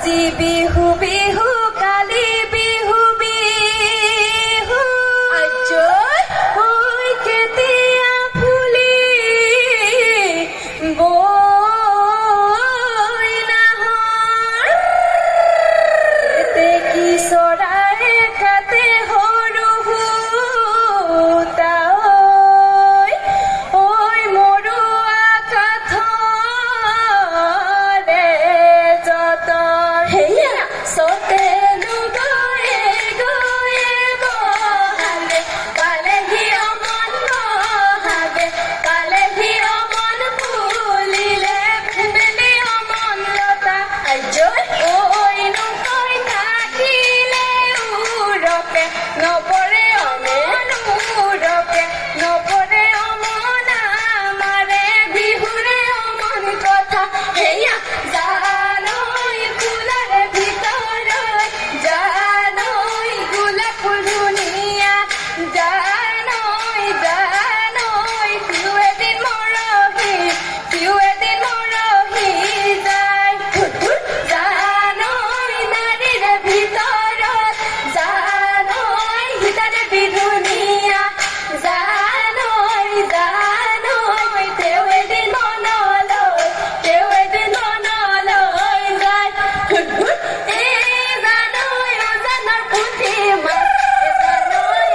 আজি বিহু বিহু কালি বিহু বিহু আজৈ হৈ কেতিয়া ফুলি বৈ নাহৰ দেখি চৰাই কাটে সৰু সূতাই ঐ মৰুৱা কাঠৰে যতৰ হেয়া চতে গয়ে গয়ে বহাগে পালেহি অমন বহাগে পালেহি অমন ফুলিলে ফুলিলে অমন লতা আজৈ ঐ নকৈ থাকিলে উৰকে নপৰে অমন উৰকে নপৰে অমন আমাৰে বিহুৰে অমন কথা হেয়া জানৈ ফুলাৰে ভিতৰত জানৈ গোলাপ ফুল ধুনীয়া জানৈ জানৈ পিউ এদিন মৰহি যায় জানৈ নাৰীৰে ভিতৰত জানৈ সীতাৰে বিধুনীয়া জানৈ জানৈ তেওঁ এদিন মনলৈ যায় এ জানৈ অজানৰ পুথি মাছ এ জানৈ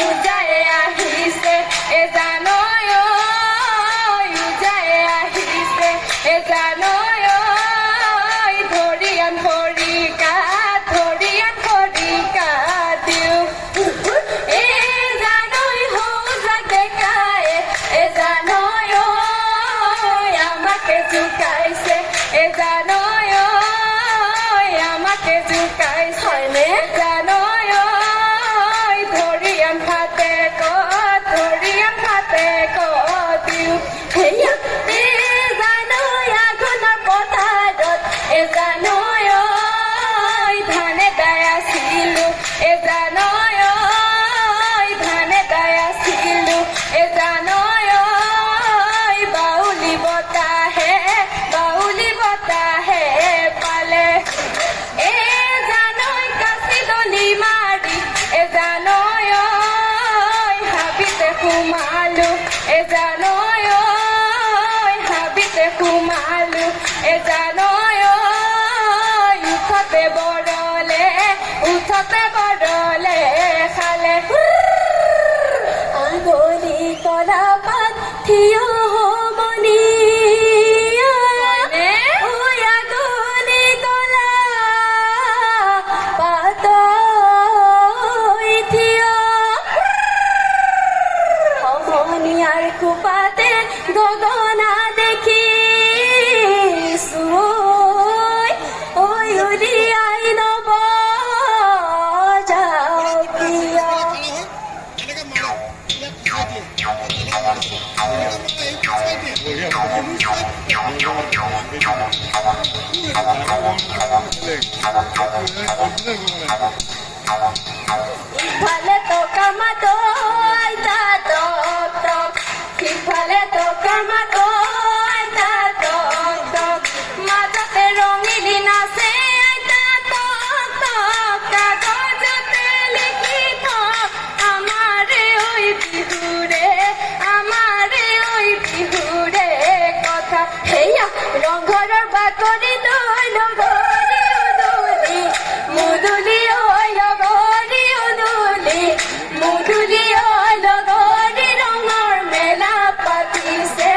উজাই আহিছে এ জানৈ উজাই আহিছে এ জানৈ ধৰিয়ান খৰিকা দিওঁ এ জানৈ সৌজাক ডেকায়ে এ জানৈ আমাকে জোকাইছে এ জানৈ আমাকে জোকাইছে হয়নে জানৈ ধৰিয়ান ভাতে দিওঁ হেয়া এ জানৈ আঘোণৰ পথাৰত এ জানৈ ধানে দাই আছিলো এ জানৈ ধানে দাই আছিলো এ জানৈ বাউলি বতাহে পালে এ জানৈ কাচি দলি মাৰি এ জানৈ হাবিতে সোমালো এ জানৈ হাবিতে সোমালো এ জানৈ উঠতে বৰলে খালে আগলি কলা পাত থিয় মনি আগলি কলা পাত থিয় সমনিয়াৰ খোপাতে গগনা দেখিছো ঐ উলিয়াই নব যাও কিয় ইফালে টকা মাতো আইতা টক টক সিফালে টকা মাতো আইতা টক টক মাজতে ৰঙিলী নাচে আইতা টক টক কাগজতে লিখি থক আমাৰে ঐ বিহুৰে কথা হেয়া ৰংঘৰৰ বাকৰি লৈ লগৰী উদুলি মুদুলি লগৰী উদুলি মুদুলি লগৰী ৰঙৰ মেলা পাতিছে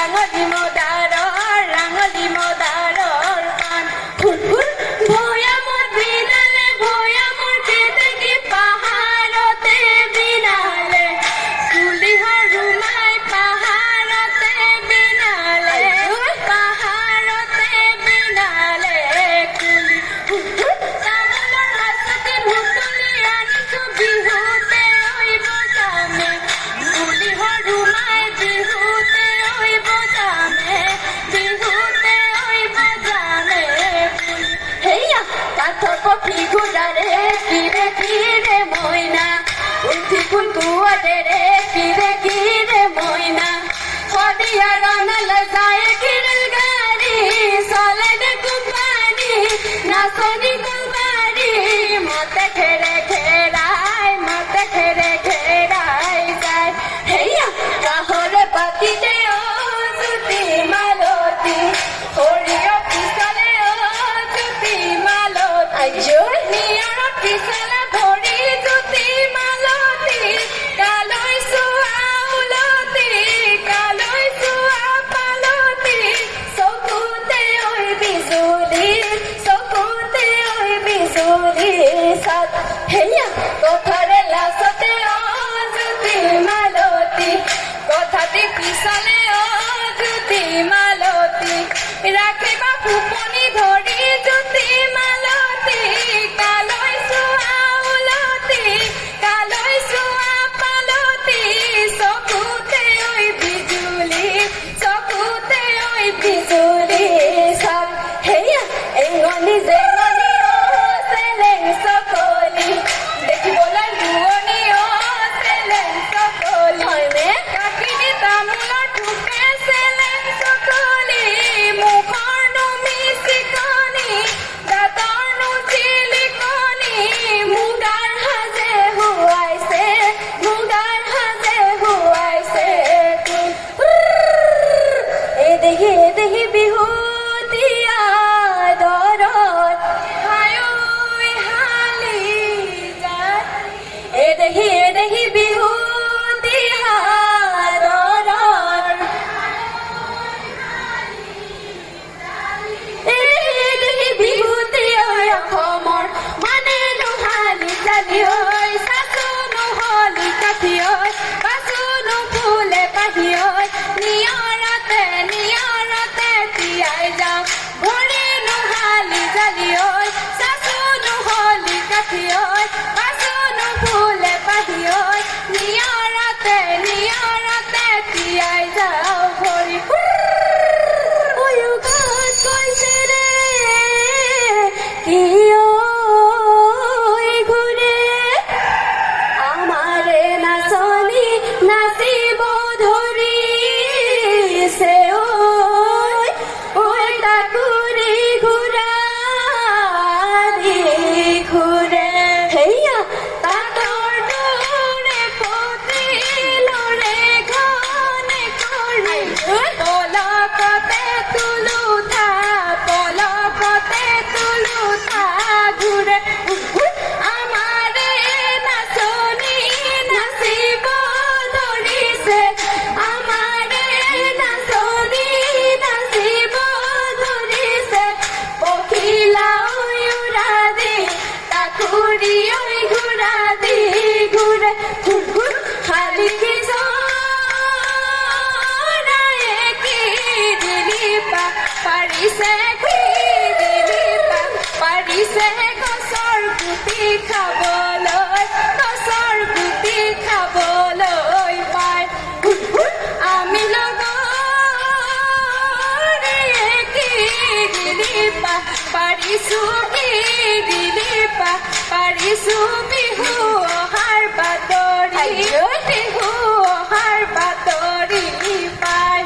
ৰাঙলী মদাৰৰ পাণ ফুল ভৈয়ামত বিনালে ভৈয়ামৰ কেতেকী পাহাৰতে বিনালে কুলিহৰ ৰুমাই পাহাৰতে বিনালে কুলি তামোলৰ হাততে মুকলি আনিছো বিহুতে ঐ বজামে কুলিহৰ ৰুমাই বিহুতে ঐ বজামে হেয়া কাঠৰ কফি ঘূৰাৰে কিৰে মইনা উঠি কুলকুৱাৰে কিৰে মইনা সদিয়া ৰনালৈ যায় কিৰিল গাড়ী চলে দে কুমাৰী নাচনি কুমাৰী মতে খেৰে খেৰাই যায় হেয়া কাহৰে পাতিতে জুতি মালতী সৰিয়হ পিছলে জুতি মালতী নিয়ৰত পিছলে ভৰি জুতি মালতী কালৈ চোৱা উলতি কালৈ চোৱা পালতি চকুতে ঐ বিজুলি চাত হেয়া কথাৰে লাচতে জুতি মালতী কথাতে পিছলে জুতি মালতী ৰাখিবা ফুপনি ধৰি জুতি মালতী কালৈ চোৱা উলতি কালৈ চোৱা পালতি চকুতে ঐ বিজুলি চাত হেয়া এঙনি জেঙনি চেলেং চকলি দেখিবলৈ দুৱনি চেলেং চকলি হয়নে কাকিনি তামোলৰ ঠোকে চেলেং চকলি মুখৰ নুমি চিকনি দাঁতৰ নো চিলিকনি মুগাৰ সাজে হুৱাইছে এদেহি বিহুতীয়া দৰত হায়ৈ হালি যায় এদেহি বিহুতীয়া দৰত এদেহি বিহুতীয়া অসমৰ মানে নোহালি জালি ঐ চাচো নহলি কাঠি ঐ বাচো নুফুলে পাহি ঐ নিয়ৰতে তিয়াই যাওঁ ভৰি নোহালি জালি ঐ চাচো নহলি কাঠি ঐ বাচো নুফুলে পাহি ঐ নিয়ৰতে তিয়াই যাওঁ ভৰি গাত কৈছে ৰে কিয় ঘূৰে আমাৰে নাচনি নাচিব ধৰিছে ঐ তাকুৰি ঘূৰা দি ঘূৰে হেয়া তাতৰ দৰে পতিলৰে ঘনে কৰি পলকতে তুলুঠা ঘূৰে আমাৰে নাচনি নাচিব ধৰিছে আমাৰে নাচনি নাচিব ধৰিছে পখিলা উৰা দি তাকুৰি ঘূৰা দি ঘূৰে খালি পাৰিছে গছৰ গুটি খাবলৈ পাই আমি লগৰে কি দিলিপা পাৰিছো বিহু অহাৰ বাতৰি পাই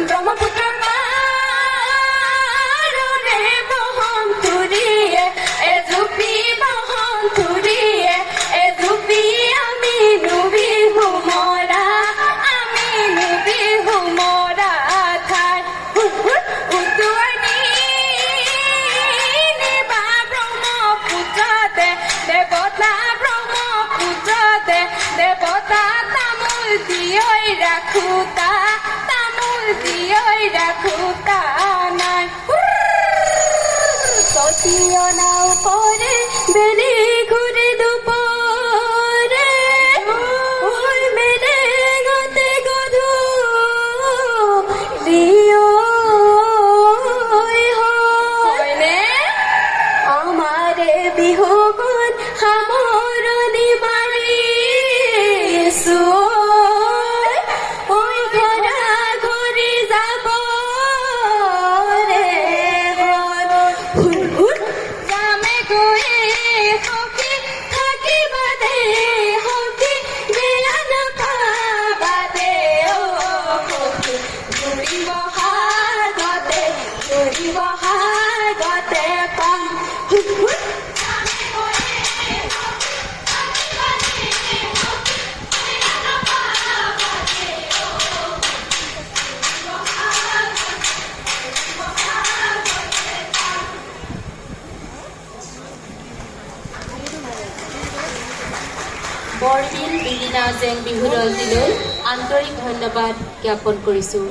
ব্ৰহ্মপুত্ৰ দিয়ই রাখো তা নাই সতীয় নাও পরে বেলি ঘুরে দুপুরে ওই মেলে গতে গধু দিও হয়নে আমারে বিহু গুণ হামরনি মারি সুয় ওই ঘরা ঘরে যাব রে হুন হুন জামে গয়ে হকি থাকি বাদে হকি জ্ঞান পাবাদে ও হকি জুড়িব হাগতে কম হুন হুন বৰদিন বিৰিণা জেং বিহু দলটিলৈ আন্তৰিক ধন্যবাদ জ্ঞাপন কৰিছোঁ।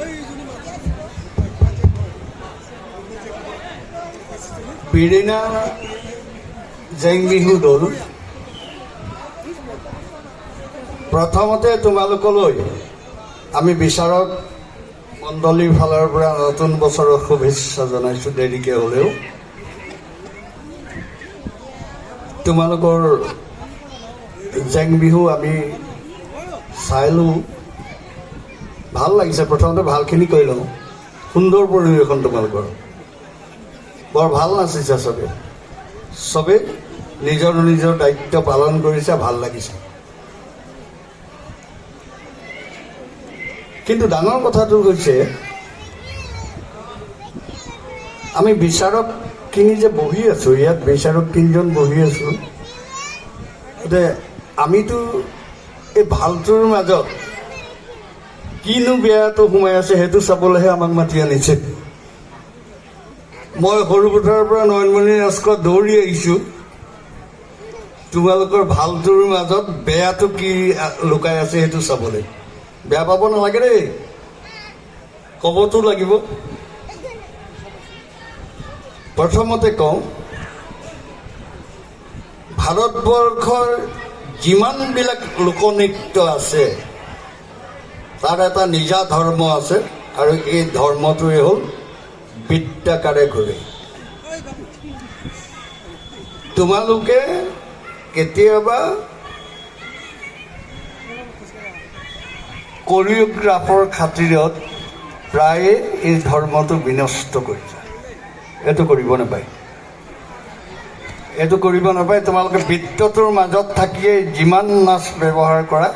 বিৰিণা জেং বিহু দল প্ৰথমতে তোমালোকলৈ আমি বিচাৰক মণ্ডলীৰ ফালৰ পৰা নতুন বছৰৰ শুভেচ্ছা জনাইছোঁ। দেৰিকৈ হ'লেও তোমালোকৰ জেং বিহু আমি চাইলোঁ, ভাল লাগিছে। প্ৰথমতে ভালখিনি কৈ লওঁ। সুন্দৰ পৰিৱেশন তোমালোকৰ, বৰ ভাল নাচিছে চবে নিজৰ নিজৰ দায়িত্ব পালন কৰিছে, ভাল লাগিছে। কিন্তু ডাঙৰ কথাটো হৈছে আমি বিচাৰকখিনি যে বহি আছোঁ, ইয়াত বিচাৰক তিনিজন বহি আছোঁ, এতিয়া আমিতো এই ভালটোৰ মাজত কিনো বেয়াটো সোমাই আছে সেইটো চাবলৈহে আমাক মাতি আনিছে। মই সৰুপথাৰৰ পৰা নয়নমণি ৰাজখোৱা দৌৰি আহিছোঁ তোমালোকৰ ভালটোৰ মাজত বেয়াটো কি লুকাই আছে সেইটো চাবলৈ। বেয়া পাব নালাগে দেই, ক'বতো লাগিব। প্ৰথমতে কওঁ, ভাৰতবৰ্ষৰ যিমানবিলাক লোকনৃত্য আছে তাৰ এটা নিজা ধৰ্ম আছে, আৰু এই ধৰ্মটোৱে হ'ল বৃত্তাকাৰে ঘূৰে। তোমালোকে কেতিয়াবা কৰিঅ'গ্ৰাফৰ খাতিৰত প্ৰায়ে এই ধৰ্মটো বিনষ্ট কৰিছে। এইটো কৰিব নাপায়। তোমালোকে বৃত্তটোৰ মাজত থাকিয়ে যিমান নাচ ব্যৱহাৰ কৰা